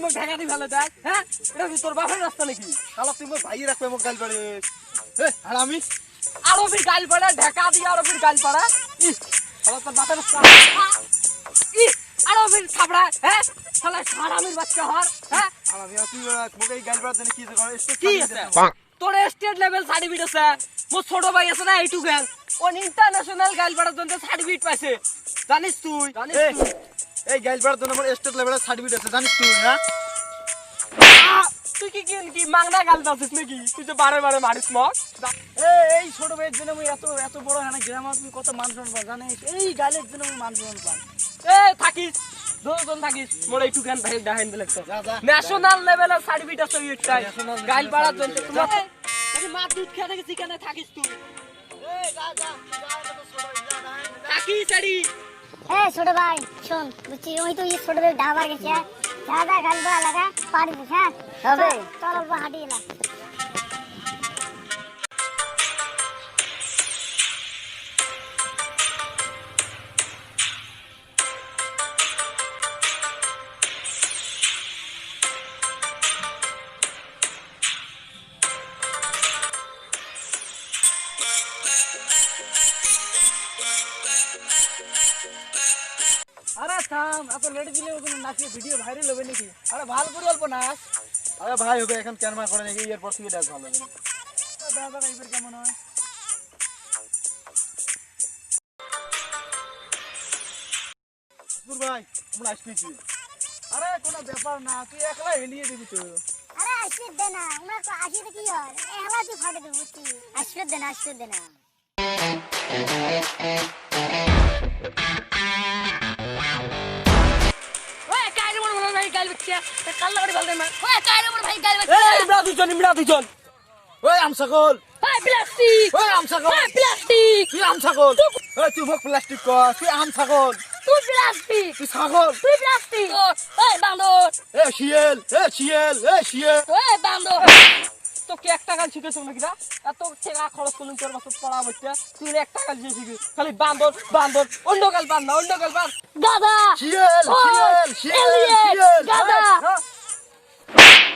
মোক ঢাকা দি ফেলে দেখ হ্যাঁ এটা কি তোর বাপের রাস্তা নাকি শালা তুই মোর ভাই রাখবে মোক গাল পাড়ে আর আমি আরো ফির গাল পাড়া ঢাকা দি আরো ফির গাল পাড়া শালা তোর বাপের রাস্তা আরো ফির থাবড়া হ্যাঁ শালা হারামির বাচ্চা হর হ্যাঁ আর আমি তুই মোকে গাল পাড়া জানি কি কি আছে তোর স্টেট লেভেল সার্টিফিকেট আছে মোর ছোট ভাই আছে না এইটু গেল ওন ইন্টারন্যাশনাল গাল পাড়ার জন্য সার্টিফিকেট পাইছে জানিস তুই এই গাল পাড়ার জন্য আমার স্টেট লেভেলের সার্টিফিকেট আছে জানিস তুই না তুই কি মাংনা গাল দাছিস নাকি তুই তো বারে বারে মারিস মক এই ছোট ভাইয়ের জন্য আমি এত এত বড় হানা গ্রামে তুমি কত মান সম্মান পাও জানিস এই গালের জন্য আমি মান সম্মান পাই এ থাকিস দুজন থাকিস মোর এইটু গান ভাই দেখাইন দিলে তো যা যা ন্যাশনাল লেভেলের সার্টিফিকেট আছে এইটাই গাল পাড়ার জন্য তোমার তুই মা দুধ খেয়ে থেকে চিকেনে থাকিস তুই এই যা যা থাকিস আড়ি হ্যাঁ ছোট ভাই শোন বুঝছি ওই তো ছোট ভাই ডাবার গেছে যা যা গাল বলা লাগা পাড়ি দিস হ্যাঁ হবে চল অল্প হাঁটিয়ে না আরে থাম এত লেট দিলে ওখানে নাচিয়ে ভিডিও ভাইরাল হবে নাকি আরে ভালো করে অল্প নাচ আরে ভাই হবে এখন ক্যামেরা করে নাকি এর পর থেকে ডাক ভালো হবে না দাদা এবার কেমন হয় সুর ভাই আমরা আসতেছি আরে কোনো ব্যাপার না তুই একলা হেলিয়ে দিবি তো আরে আসলে দে না আমরা তো আসিতে কি হয় এলা তুই ফাটে দেব বুঝছি আসলে দে না ওই কাইরে মোর ভাই গাল বাচ্চা কাল্লা করে বল দে মা ওই কাইরে মোর ভাই গাল বাচ্চা এই ইমরা দুজন ওই আমসাকল ওই প্লাস্টিক ওই আমসাকল ওই প্লাস্টিক তুই আমসাকল ওই তুই মোক প্লাস্টিক কর তুই আমসাকল তুই প্লাস্টিক তুই ছাগল তুই প্লাস্টিক ওই বান্দর এ শিয়াল ওই বান্দর তো কি একটা গাল শিখেছ নাকি না এত টাকা খরচ করলুম তোর বাসা পড়া বইতে তুই একটা গাল শিখি খালি বান্দর অন্য গাল বান গাদা শিয়াল গাদা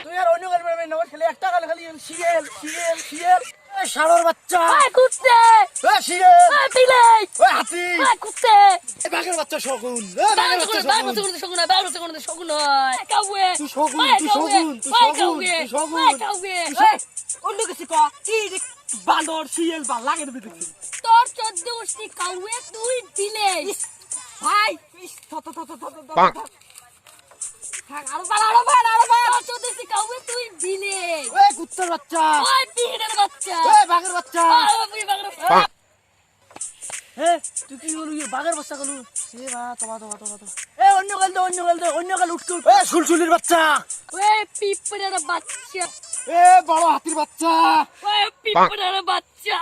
তুই আর অন্য গাল পারবি না খালি একটা গাল খালি শিয়াল এ ষাঁড়র বাচ্চা ওই কুত্তে এ শিয়াল ওই বিলাই ওই হাতি ওই কুত্তে এ বাঘের বাচ্চা শগুন এ বাঘের বাচ্চা শগুন শগুন হয় কাউয়ে তুই শগুন অন্য কিছু ক কি বান্দর শিয়াল বা লাগে দেবে তোর 14 গোষ্ঠী কাউয়ে তুই দিলে ভাই আরো ভাই তোর 14 গোষ্ঠী কাউয়ে তুই দিলে এ কুত্তার বাচ্চা ওই বিড়ের বাচ্চা এ বাঘের বাচ্চা ওই বাগড়া এ তুই কি বলু বাঘের বাচ্চা গলু এ মা তোমা এ অন্য গাল উঠকে এ সুলসুলির বাচ্চা ওই পিঁপড়ের বাচ্চা এ বড় হাতির বাচ্চা ওই পিঁপড়ের বাচ্চা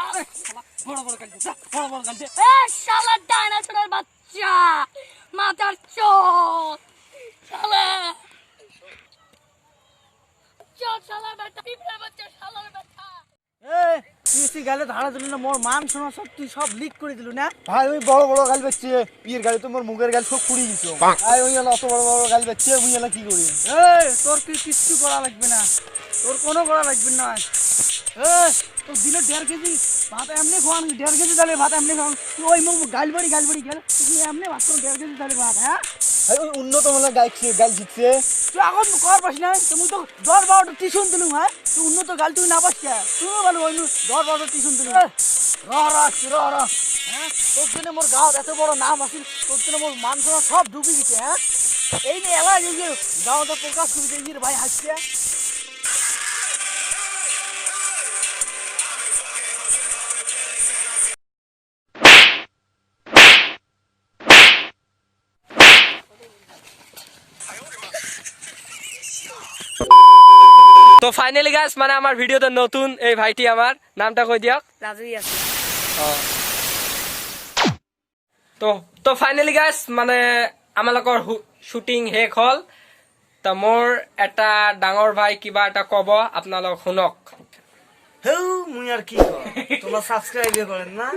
বড় গাল এ শালা ডাইনোসরের বাচ্চা মাথার চোখ শালা শালা বেটা পিঁপড়ের বাচ্চা শালার বেটা এ তুই গালে ধারা দিলি না মোর মান শোনা সব তুই সব লিক করে দিলু না ভাই ওই বড় গাল বেচছে পিয়ের গাড়ি তো মোর মুগের গাল সব পুড়ি গেছো ভাই ওই অত বড় গাল বেচছে মুই এলা কি করি তোর কি কিচ্ছু করা লাগবে না তোর কোনো করা লাগবে না তোর দিলে 1.5 কেজি ভাত এমনি খাওয়ান 1.5 কেজি ডালে ভাত এমনি খাওয়ান তুই ওই মুখ গালবাড়ি গেল তুই এমনি ভাত 1.5 কেজি ডালে ভাত হ্যাঁ ভাই ওই উন্নত মানের গাল শিখছে তুই এখন কর পাস না তুমি তো 10-12টা টিউশন দিলুম হ্যাঁ তুই উন্নত গাল তুই না পাস কে তুইও ভালো ওই 10-12টা টিউশন দিলুম র হ্যাঁ তোর জন্য মোর গাঁত এত বড় নাম আছিল তোর জন্য মোর মান সম্মান সব ডুবি গেছে হ্যাঁ এই নে এলা এই যে গাঁওতে প্রকাশ করে দিয়ে ভাই হাসছে তো ফাইনালি গাইস মানে আমার ভিডিওতে নতুন এই ভাইটি আমার নামটা কই দিয়ক রাজুই আছে তো ফাইনালি গাইস মানে আমালোকৰ শুটিং শেষ হল তো মোৰ এটা ডাঙৰ ভাই কিবা এটা কব আপোনালোক শুনক হেউ মুই আর কি কর তোমরা সাবস্ক্রাইব করেন না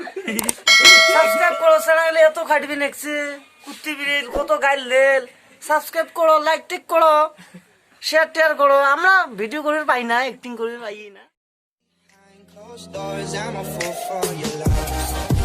সাবস্ক্রাইব করো চ্যানেলে এত খাটবি নেক্সে কুত্তি বিড়ির কত গাইল দেল সাবস্ক্রাইব করো লাইক টিক করো শেয়ার টেয়ার করো, আমরা ভিডিও করে পাই না, অ্যাক্টিং করে পাই না। Closed doors, I'm a fool for your love.